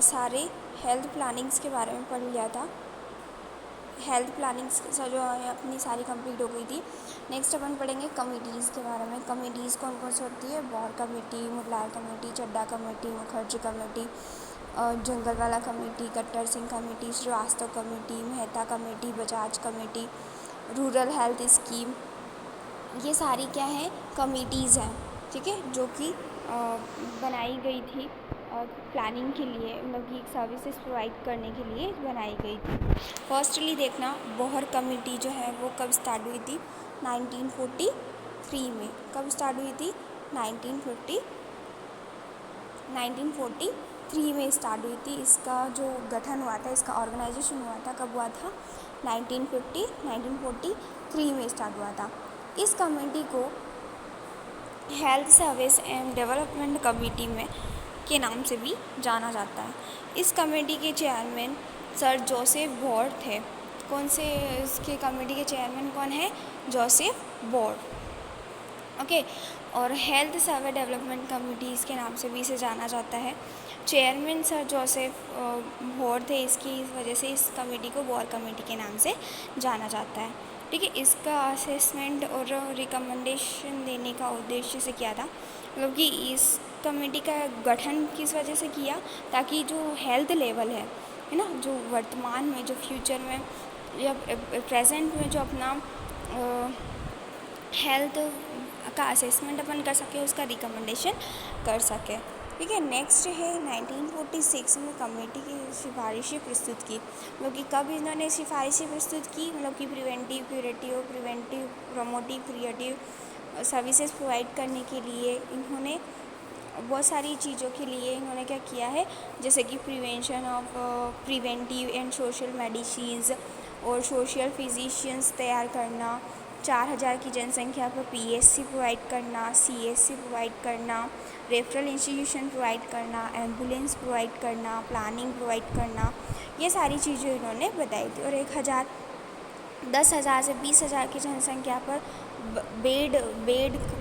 सारे health plannings के बारे में पढ़ लिया था। हेल्थ प्लानिंग्स जो है अपनी सारी कंप्लीट हो गई थी। नेक्स्ट अपन पढ़ेंगे कमिटीज़ के बारे में। कमिटीज़ कौन कौन सी होती है? Bhore committee, Mudaliar committee, Chadha committee, Mukherjee committee, Jungalwalla committee, Kartar Singh committee, Srivastava committee, Mehta committee, Bajaj committee, rural health scheme. ये सारी क्या है? कमिटीज़ हैं, ठीक है, जो कि बनाई गई थी प्लानिंग के लिए, मतलब कि सर्विसेज प्रोवाइड करने के लिए बनाई गई थी। फर्स्टली देखना, बौर कमेटी जो है वो कब स्टार्ट हुई थी? 1943 में। कब स्टार्ट हुई थी? 1943 में स्टार्ट हुई थी। इसका जो गठन हुआ था, इसका ऑर्गेनाइजेशन हुआ था, कब हुआ था? 1943 में स्टार्ट हुआ था। इस कमेटी को health service and development committee में के नाम से भी जाना जाता है। इस कमेटी के चेयरमैन सर जोसेफ बौर थे। कौन से इसके कमेटी के चेयरमैन कौन है? जोसेफ बौर, ओके। और हेल्थ सर्वे डेवलपमेंट कमेटी इसके नाम से भी इसे जाना जाता है। चेयरमैन सर जोसेफ बौर थे, इसकी इस वजह से इस कमेटी को बौर कमेटी के नाम से जाना जाता है, ठीक है। इसका असेसमेंट और रिकमेंडेशन देने का उद्देश्य से किया था, मतलब कि इस कमेटी का गठन किस वजह से किया? ताकि जो हेल्थ लेवल है ना, जो वर्तमान में, जो फ्यूचर में या प्रेजेंट में जो अपना हेल्थ का असेसमेंट अपन कर सके, उसका रिकमेंडेशन कर सके, ठीक है। नेक्स्ट है 1946 में कमेटी की सिफारिशें प्रस्तुत की। मतलब कि कब इन्होंने सिफारिशें प्रस्तुत की? मतलब कि preventive, promotive, creative services provide करने के लिए इन्होंने बहुत सारी चीज़ों के लिए इन्होंने क्या किया है, जैसे कि प्रिवेंटिव एंड सोशल मेडिसिन्स और सोशल फिजिशियंस तैयार करना, 4000 की जनसंख्या पर पीएससी प्रोवाइड करना, सीएससी प्रोवाइड करना, रेफरल इंस्टीट्यूशन प्रोवाइड करना, एम्बुलेंस प्रोवाइड करना, प्लानिंग प्रोवाइड करना, ये सारी चीज़ें इन्होंने बताई थी। और 10,000 से 20,000 की जनसंख्या पर बेड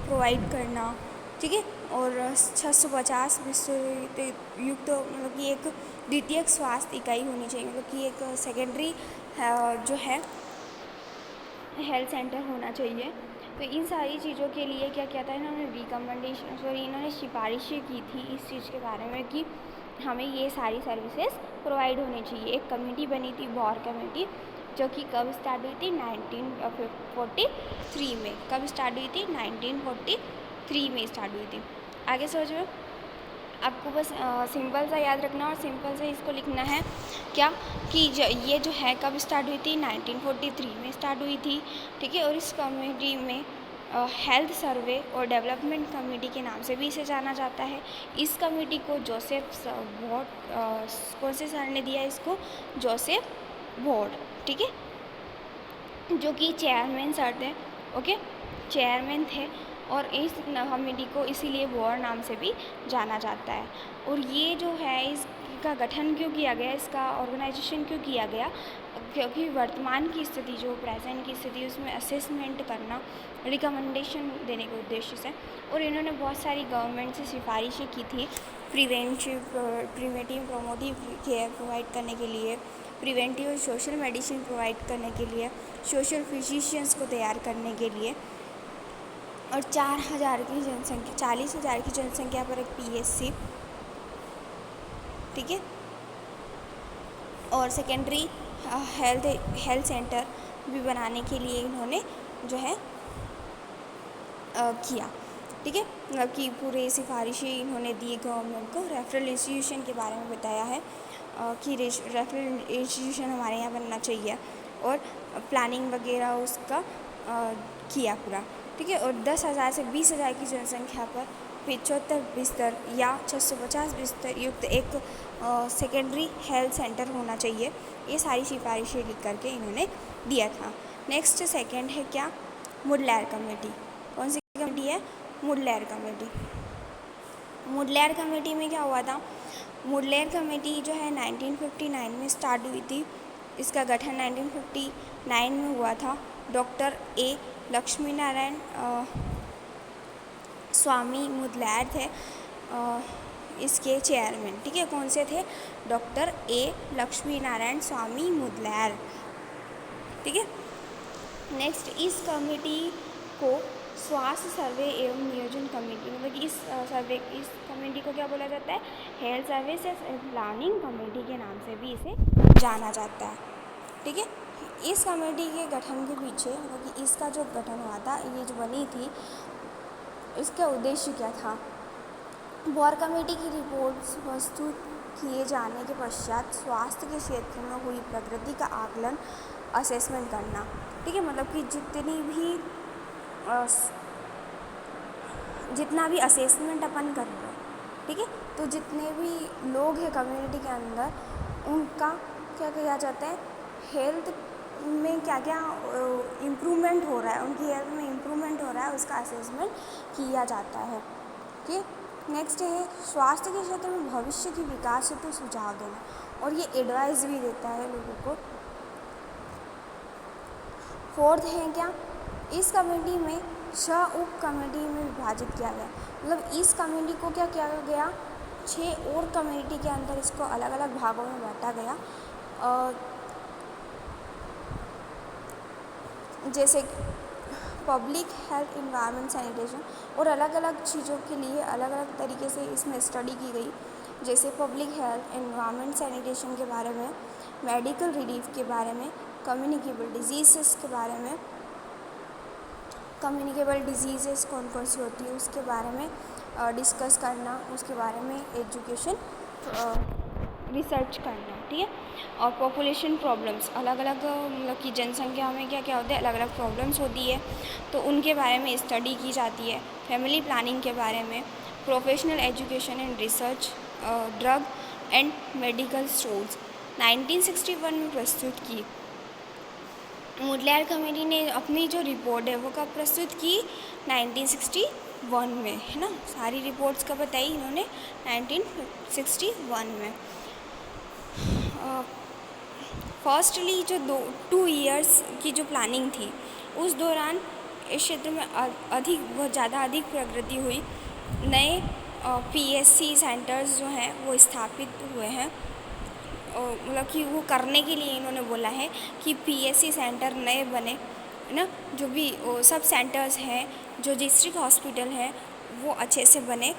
प्रोवाइड करना, ठीक है। और 650 बिस्तर युक्त, मतलब कि एक द्वितीयक स्वास्थ्य इकाई होनी चाहिए, मतलब कि एक सेकेंडरी जो है हेल्थ सेंटर होना चाहिए। तो इन सारी चीज़ों के लिए क्या किया था इन्होंने इन्होंने सिफारिशें की थी इस चीज़ के बारे में कि हमें ये सारी सर्विसेज प्रोवाइड होनी चाहिए। एक कमेटी बनी थी, बौर कमेटी, जो कि कब स्टार्ट हुई थी? 1943 में। कब स्टार्ट हुई थी? 1943 में स्टार्ट हुई थी। आगे सोचो, आपको बस सिंपल सा याद रखना और सिंपल से इसको लिखना है क्या कि ये जो है कब स्टार्ट हुई थी? 1943 में स्टार्ट हुई थी, ठीक है। और इस कमेटी में हेल्थ सर्वे और डेवलपमेंट कमेटी के नाम से भी इसे जाना जाता है। इस कमेटी को जोसेफ बौर, कौन से सर ने दिया इसको? जोसेफ बौर, ठीक है, जो कि चेयरमैन सर थे, ओके, चेयरमैन थे। और इस कमेटी को इसीलिए बौर नाम से भी जाना जाता है। और ये जो है इसका गठन क्यों किया गया, इसका ऑर्गेनाइजेशन क्यों किया गया? क्योंकि वर्तमान की स्थिति, जो प्रेजेंट की स्थिति, उसमें असेसमेंट करना, रिकमेंडेशन देने के उद्देश्य से। और इन्होंने बहुत सारी गवर्नमेंट से सिफारिशें की थी प्रिवेंटिव प्रमोटिव केयर प्रोवाइड करने के लिए, प्रिवेंटिव और सोशल मेडिसिन प्रोवाइड करने के लिए, सोशल फिजिशियंस को तैयार करने के लिए, और 4000 की जनसंख्या, 40,000 की जनसंख्या पर एक पीएससी, ठीक है, और सेकेंडरी हेल्थ सेंटर भी बनाने के लिए इन्होंने जो है किया, ठीक है। मतलब कि पूरे सिफारिशें इन्होंने दी गवर्नमेंट को। रेफरल इंस्टीट्यूशन के बारे में बताया है कि रेफरल इंस्टीट्यूशन हमारे यहाँ बनना चाहिए, और प्लानिंग वगैरह उसका किया पूरा, ठीक है। और 10,000 से 20,000 की जनसंख्या पर 75 बिस्तर या 650 बिस्तर युक्त एक सेकेंडरी हेल्थ सेंटर होना चाहिए। ये सारी सिफारिशें लिख करके इन्होंने दिया था। नेक्स्ट सेकंड है क्या? मुडलैर कमेटी। कौन सी कमेटी है? मुडलैर कमेटी। मुडलैर कमेटी में क्या हुआ था? मुडलैर कमेटी जो है 1959 में स्टार्ट हुई थी। इसका गठन 1959 में हुआ था। डॉक्टर ए लक्ष्मी नारायण स्वामी मुडलैर थे। इसके चेयरमैन, ठीक है, कौन से थे? डॉक्टर ए लक्ष्मी नारायण स्वामी मुदलियार, ठीक है। नेक्स्ट, इस कमेटी को स्वास्थ्य सर्वे एवं नियोजन कमेटी, मतलब कि इस कमेटी को क्या बोला जाता है? Health services and planning committee के नाम से भी इसे जाना जाता है, ठीक है। इस कमेटी के गठन के पीछे, मतलब कि इसका जो गठन हुआ था, ये जो बनी थी, इसका उद्देश्य क्या था? वॉर कमेटी की रिपोर्ट्स प्रस्तुत किए जाने के पश्चात स्वास्थ्य के क्षेत्र में हुई प्रगति का आकलन, असेसमेंट करना, ठीक है। मतलब कि जितना भी असेसमेंट अपन कर रहे हैं, ठीक है, तो जितने भी लोग हैं कम्युनिटी के अंदर, उनका क्या किया जाता है? हेल्थ में क्या क्या इम्प्रूवमेंट हो रहा है, उनकी हेल्थ में इम्प्रूवमेंट हो रहा है, उसका असेसमेंट किया जाता है, ठीक है। नेक्स्ट है स्वास्थ्य के क्षेत्र में भविष्य की विकास हेतु सुझाव देना, और ये एडवाइस भी देता है लोगों को। फोर्थ है क्या? इस कमेटी में 6 उप कमेटी में विभाजित किया गया, मतलब इस कमेटी को क्या किया गया? 6 और कमेटी के अंदर इसको अलग अलग भागों में बांटा गया, जैसे पब्लिक हेल्थ, इन्वायरमेंट, सैनिटेशन, और अलग अलग चीज़ों के लिए अलग अलग तरीके से इसमें स्टडी की गई, जैसे पब्लिक हेल्थ, इन्वायरमेंट, सैनिटेशन के बारे में, मेडिकल रिलीफ के बारे में, कम्युनिकेबल डिजीज़ के बारे में, कम्युनिकेबल डिजीज़ कौन कौन सी होती है उसके बारे में डिस्कस करना, उसके बारे में एजुकेशन रिसर्च करना, ठीक है। और पॉपुलेशन प्रॉब्लम्स, अलग अलग मतलब कि जनसंख्या में क्या क्या होता है, अलग अलग प्रॉब्लम्स होती है, तो उनके बारे में स्टडी की जाती है। फैमिली प्लानिंग के बारे में, professional education and research, drug and medical stores 1961 में प्रस्तुत की। मुदलियार कमेटी ने अपनी जो रिपोर्ट है वो कब प्रस्तुत की? 1961 में, है ना। सारी रिपोर्ट्स कब बताई इन्होंने? 1961 में। फर्स्टली जो 2 ईयर्स की जो प्लानिंग थी, उस दौरान इस क्षेत्र में बहुत ज़्यादा अधिक प्रगति हुई। नए PSC सेंटर्स जो हैं वो स्थापित हुए हैं, मतलब कि वो करने के लिए इन्होंने बोला है कि PSC सेंटर नए बने, है ना। जो भी सब सेंटर्स हैं, जो डिस्ट्रिक्ट हॉस्पिटल हैं, वो अच्छे से बने,